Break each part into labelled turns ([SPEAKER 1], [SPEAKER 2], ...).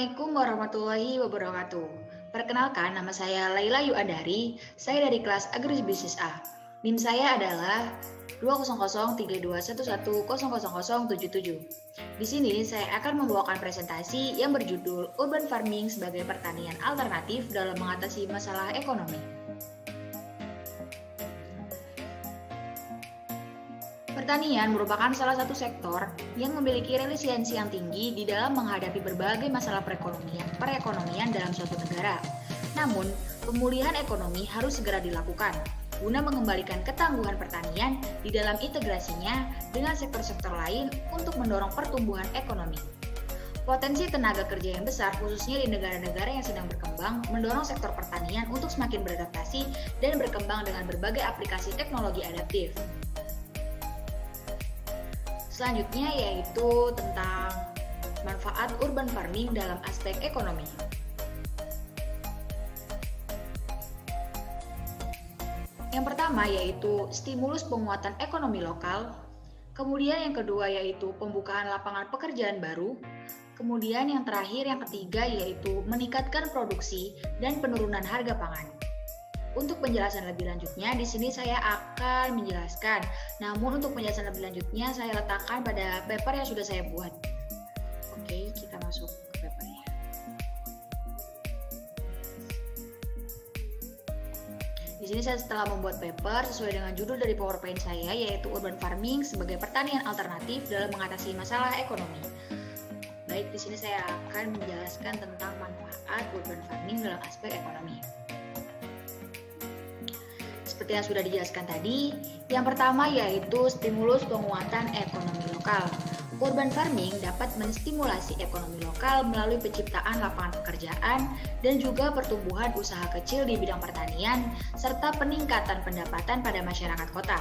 [SPEAKER 1] Assalamualaikum warahmatullahi wabarakatuh. Perkenalkan, nama saya Laila Yuandari. Saya dari kelas Agribisnis A. NIM saya adalah 2003211000077. Di sini saya akan membawakan presentasi yang berjudul Urban Farming sebagai pertanian alternatif dalam mengatasi masalah ekonomi. Pertanian merupakan salah satu sektor yang memiliki resiliensi yang tinggi di dalam menghadapi berbagai masalah perekonomian dalam suatu negara. Namun, pemulihan ekonomi harus segera dilakukan guna mengembalikan ketangguhan pertanian di dalam integrasinya dengan sektor-sektor lain untuk mendorong pertumbuhan ekonomi. Potensi tenaga kerja yang besar khususnya di negara-negara yang sedang berkembang mendorong sektor pertanian untuk semakin beradaptasi dan berkembang dengan berbagai aplikasi teknologi adaptif. Selanjutnya yaitu tentang manfaat urban farming dalam aspek ekonomi. Yang pertama yaitu stimulus penguatan ekonomi lokal, kemudian yang kedua yaitu pembukaan lapangan pekerjaan baru, kemudian yang terakhir yang ketiga yaitu meningkatkan produksi dan penurunan harga pangan. Untuk penjelasan lebih lanjutnya, di sini saya akan menjelaskan. Namun untuk penjelasan lebih lanjutnya, saya letakkan pada paper yang sudah saya buat. Oke, kita masuk ke papernya. Di sini saya setelah membuat paper sesuai dengan judul dari PowerPoint saya, yaitu Urban Farming sebagai pertanian alternatif dalam mengatasi masalah ekonomi. Baik, di sini saya akan menjelaskan tentang manfaat urban farming dalam aspek ekonomi. Seperti yang sudah dijelaskan tadi, yang pertama yaitu stimulus penguatan ekonomi lokal. Urban farming dapat menstimulasi ekonomi lokal melalui penciptaan lapangan pekerjaan dan juga pertumbuhan usaha kecil di bidang pertanian serta peningkatan pendapatan pada masyarakat kota.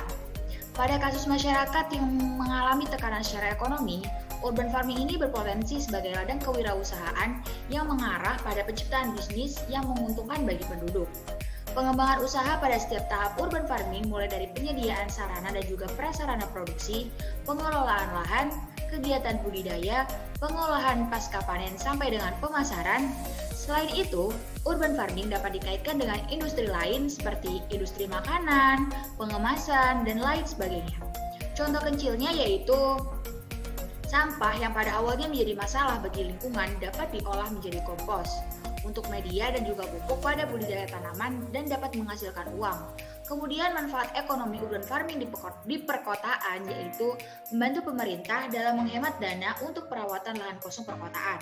[SPEAKER 1] Pada kasus masyarakat yang mengalami tekanan secara ekonomi, urban farming ini berpotensi sebagai ladang kewirausahaan yang mengarah pada penciptaan bisnis yang menguntungkan bagi penduduk. Pengembangan usaha pada setiap tahap urban farming mulai dari penyediaan sarana dan juga prasarana produksi, pengelolaan lahan, kegiatan budidaya, pengolahan pasca panen sampai dengan pemasaran. Selain itu, urban farming dapat dikaitkan dengan industri lain seperti industri makanan, pengemasan, dan lain sebagainya. Contoh kecilnya yaitu sampah yang pada awalnya menjadi masalah bagi lingkungan dapat diolah menjadi kompos untuk media dan juga pupuk pada budidaya tanaman dan dapat menghasilkan uang. Kemudian manfaat ekonomi urban farming di perkotaan yaitu membantu pemerintah dalam menghemat dana untuk perawatan lahan kosong perkotaan.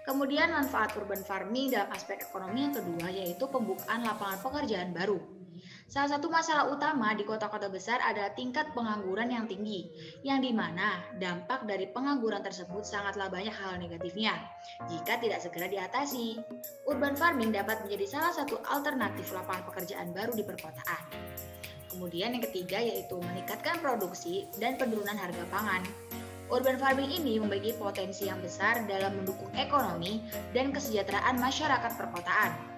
[SPEAKER 1] Kemudian manfaat urban farming dalam aspek ekonomi yang kedua yaitu pembukaan lapangan pekerjaan baru. Salah satu masalah utama di kota-kota besar adalah tingkat pengangguran yang tinggi, yang dimana dampak dari pengangguran tersebut sangatlah banyak hal negatifnya jika tidak segera diatasi. Urban farming dapat menjadi salah satu alternatif lapangan pekerjaan baru di perkotaan. Kemudian yang ketiga yaitu meningkatkan produksi dan penurunan harga pangan. Urban farming ini memiliki potensi yang besar dalam mendukung ekonomi dan kesejahteraan masyarakat perkotaan.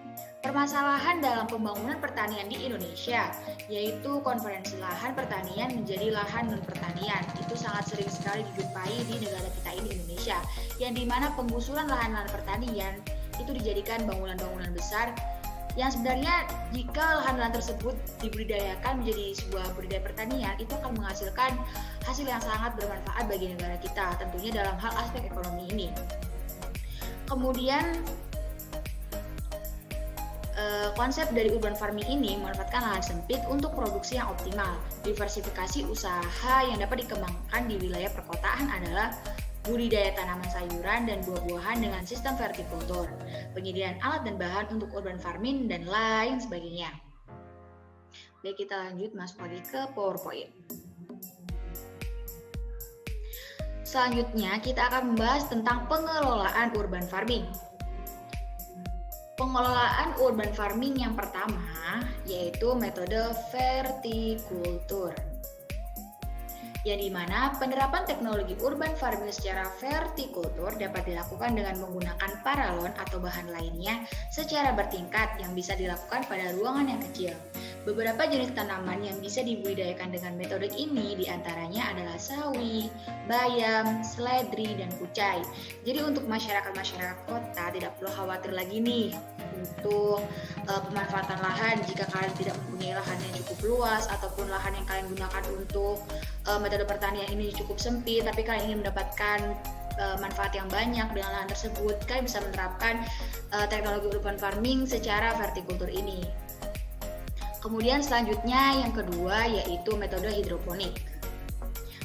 [SPEAKER 1] Permasalahan dalam pembangunan pertanian di Indonesia, yaitu konversi lahan pertanian menjadi lahan non-pertanian. Itu sangat sering sekali dijumpai di negara kita ini Indonesia, yang dimana penggusuran lahan-lahan pertanian itu dijadikan bangunan-bangunan besar, yang sebenarnya jika lahan-lahan tersebut dibudidayakan menjadi sebuah budidaya pertanian, itu akan menghasilkan hasil yang sangat bermanfaat bagi negara kita, tentunya dalam hal aspek ekonomi ini. Kemudian, konsep dari urban farming ini memanfaatkan lahan sempit untuk produksi yang optimal. Diversifikasi usaha yang dapat dikembangkan di wilayah perkotaan adalah budidaya tanaman sayuran dan buah-buahan dengan sistem vertikultur, penyediaan alat dan bahan untuk urban farming, dan lain sebagainya. Baik, kita lanjut masuk lagi ke PowerPoint. Selanjutnya, kita akan membahas tentang pengelolaan urban farming. Pengelolaan urban farming yang pertama yaitu metode vertikultur, yang dimana penerapan teknologi urban farming secara vertikultur dapat dilakukan dengan menggunakan paralon atau bahan lainnya secara bertingkat yang bisa dilakukan pada ruangan yang kecil. Beberapa jenis tanaman yang bisa dibudidayakan dengan metode ini diantaranya adalah sawi, bayam, seledri, dan kucai. Jadi untuk masyarakat kota tidak perlu khawatir lagi nih untuk pemanfaatan lahan jika kalian tidak mempunyai lahan yang cukup luas ataupun lahan yang kalian gunakan untuk metode pertanian ini cukup sempit, tapi kalian ingin mendapatkan manfaat yang banyak dengan lahan tersebut, kalian bisa menerapkan teknologi urban farming secara vertikultur ini. Kemudian selanjutnya yang kedua yaitu metode hidroponik.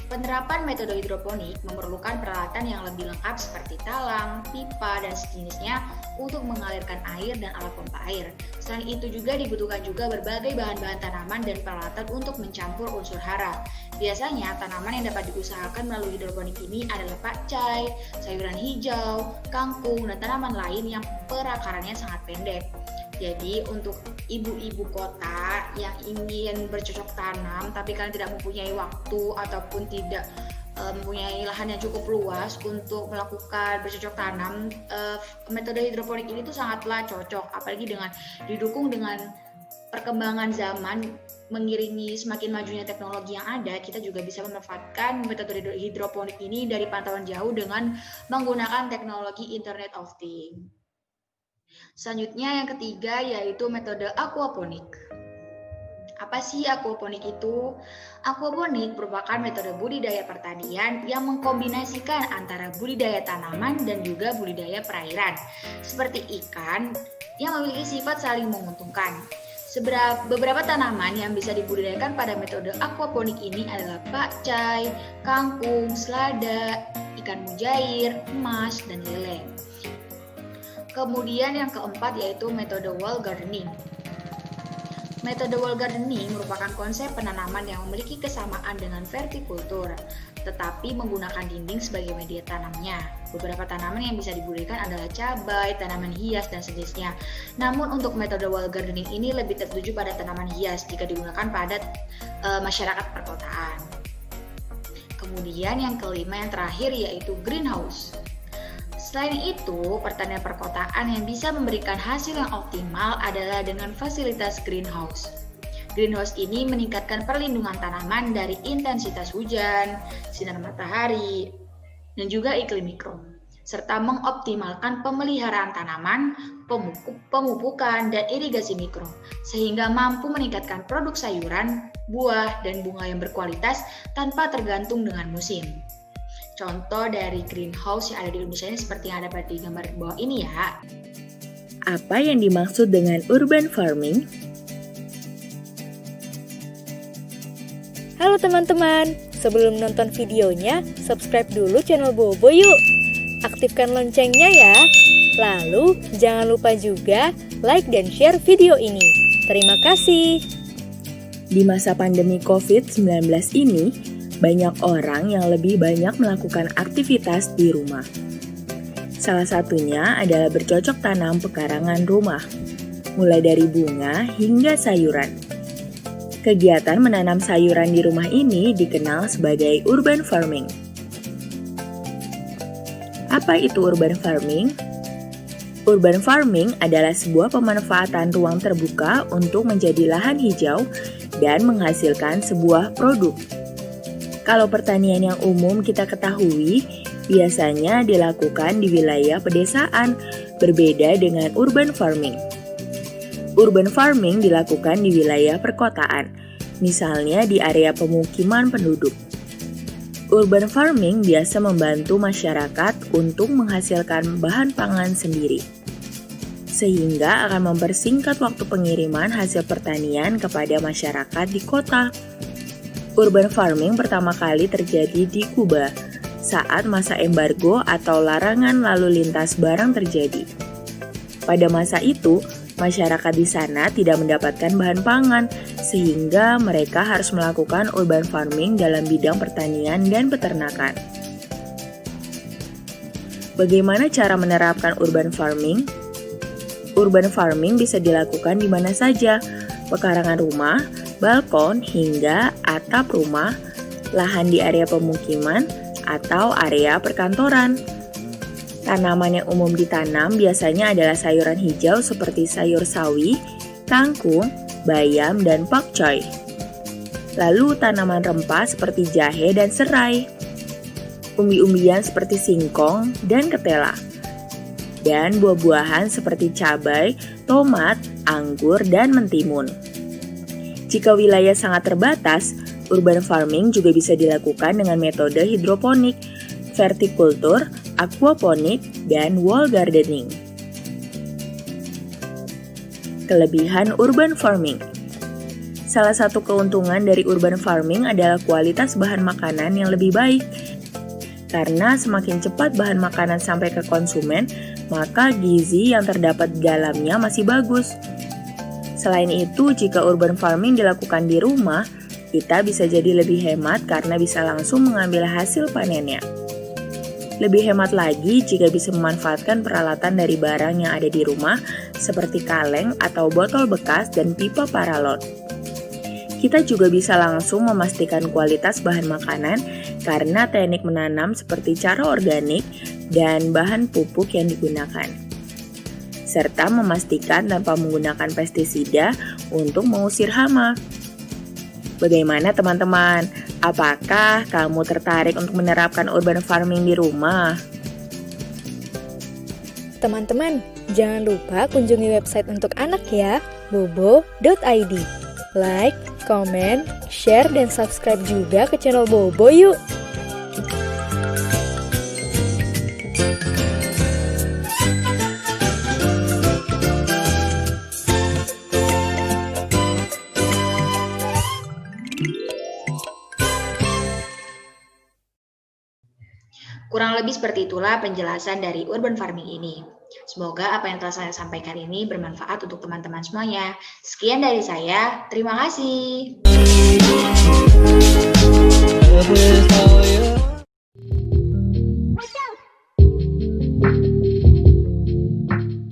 [SPEAKER 1] Penerapan metode hidroponik memerlukan peralatan yang lebih lengkap seperti talang, pipa, dan sejenisnya untuk mengalirkan air dan alat pompa air. Selain itu juga dibutuhkan juga berbagai bahan-bahan tanaman dan peralatan untuk mencampur unsur hara. Biasanya tanaman yang dapat diusahakan melalui hidroponik ini adalah pakcai, sayuran hijau, kangkung, dan tanaman lain yang perakarannya sangat pendek. Jadi untuk ibu-ibu kota yang ingin bercocok tanam tapi kalian tidak mempunyai waktu ataupun tidak mempunyai lahan yang cukup luas untuk melakukan bercocok tanam, metode hidroponik ini tuh sangatlah cocok, apalagi didukung dengan perkembangan zaman mengiringi semakin majunya teknologi yang ada. Kita juga bisa memanfaatkan metode hidroponik ini dari pantauan jauh dengan menggunakan teknologi Internet of Things. Selanjutnya yang ketiga yaitu metode aquaponik. Apa sih aquaponik itu? Aquaponik merupakan metode budidaya pertanian yang mengkombinasikan antara budidaya tanaman dan juga budidaya perairan, seperti ikan yang memiliki sifat saling menguntungkan. Beberapa tanaman yang bisa dibudidayakan pada metode aquaponik ini adalah pakcai, kangkung, selada, ikan mujair, emas, dan lele. Kemudian yang keempat yaitu metode wall gardening. Metode wall gardening merupakan konsep penanaman yang memiliki kesamaan dengan vertikultur, tetapi menggunakan dinding sebagai media tanamnya. Beberapa tanaman yang bisa dibudidayakan adalah cabai, tanaman hias, dan sejenisnya. Namun untuk metode wall gardening ini lebih tertuju pada tanaman hias jika digunakan pada masyarakat perkotaan. Kemudian yang kelima yang terakhir yaitu greenhouse. Selain itu, pertanian perkotaan yang bisa memberikan hasil yang optimal adalah dengan fasilitas greenhouse. Greenhouse ini meningkatkan perlindungan tanaman dari intensitas hujan, sinar matahari, dan juga iklim mikro, serta mengoptimalkan pemeliharaan tanaman, pemupukan, dan irigasi mikro, sehingga mampu meningkatkan produk sayuran, buah, dan bunga yang berkualitas tanpa tergantung dengan musim. Contoh dari greenhouse yang ada di Indonesia ini seperti yang ada pada gambar di bawah ini ya.
[SPEAKER 2] Apa yang dimaksud dengan urban farming?
[SPEAKER 3] Halo teman-teman, sebelum nonton videonya, subscribe dulu channel Bobo yuk. Aktifkan loncengnya ya. Lalu, jangan lupa juga like dan share video ini. Terima kasih.
[SPEAKER 2] Di masa pandemi COVID-19 ini, banyak orang yang lebih banyak melakukan aktivitas di rumah. Salah satunya adalah bercocok tanam pekarangan rumah, mulai dari bunga hingga sayuran. Kegiatan menanam sayuran di rumah ini dikenal sebagai urban farming. Apa itu urban farming? Urban farming adalah sebuah pemanfaatan ruang terbuka untuk menjadi lahan hijau dan menghasilkan sebuah produk. Kalau pertanian yang umum kita ketahui, biasanya dilakukan di wilayah pedesaan, berbeda dengan urban farming. Urban farming dilakukan di wilayah perkotaan, misalnya di area pemukiman penduduk. Urban farming biasa membantu masyarakat untuk menghasilkan bahan pangan sendiri, sehingga akan mempersingkat waktu pengiriman hasil pertanian kepada masyarakat di kota. Urban farming pertama kali terjadi di Kuba saat masa embargo atau larangan lalu lintas barang terjadi. Pada masa itu, masyarakat di sana tidak mendapatkan bahan pangan, sehingga mereka harus melakukan urban farming dalam bidang pertanian dan peternakan. Bagaimana cara menerapkan urban farming? Urban farming bisa dilakukan di mana saja, pekarangan rumah, balkon hingga atap rumah, lahan di area pemukiman, atau area perkantoran. Tanaman yang umum ditanam biasanya adalah sayuran hijau seperti sayur sawi, kangkung, bayam, dan pakcoy. Lalu tanaman rempah seperti jahe dan serai. Umbi-umbian seperti singkong dan ketela. Dan buah-buahan seperti cabai, tomat, anggur, dan mentimun. Jika wilayah sangat terbatas, urban farming juga bisa dilakukan dengan metode hidroponik, vertikultur, aquaponik, dan wall gardening. Kelebihan urban farming. Salah satu keuntungan dari urban farming adalah kualitas bahan makanan yang lebih baik. Karena semakin cepat bahan makanan sampai ke konsumen, maka gizi yang terdapat di dalamnya masih bagus. Selain itu, jika urban farming dilakukan di rumah, kita bisa jadi lebih hemat karena bisa langsung mengambil hasil panennya. Lebih hemat lagi jika bisa memanfaatkan peralatan dari barang yang ada di rumah seperti kaleng atau botol bekas dan pipa paralon. Kita juga bisa langsung memastikan kualitas bahan makanan karena teknik menanam seperti cara organik dan bahan pupuk yang digunakan. Serta memastikan tanpa menggunakan pestisida untuk mengusir hama. Bagaimana teman-teman? Apakah kamu tertarik untuk menerapkan urban farming di rumah?
[SPEAKER 3] Teman-teman, jangan lupa kunjungi website untuk anak ya, bobo.id. Like, komen, share, dan subscribe juga ke channel Bobo yuk!
[SPEAKER 1] Kurang lebih seperti itulah penjelasan dari urban farming ini. Semoga apa yang telah saya sampaikan ini bermanfaat untuk teman-teman semuanya. Sekian dari saya, terima kasih.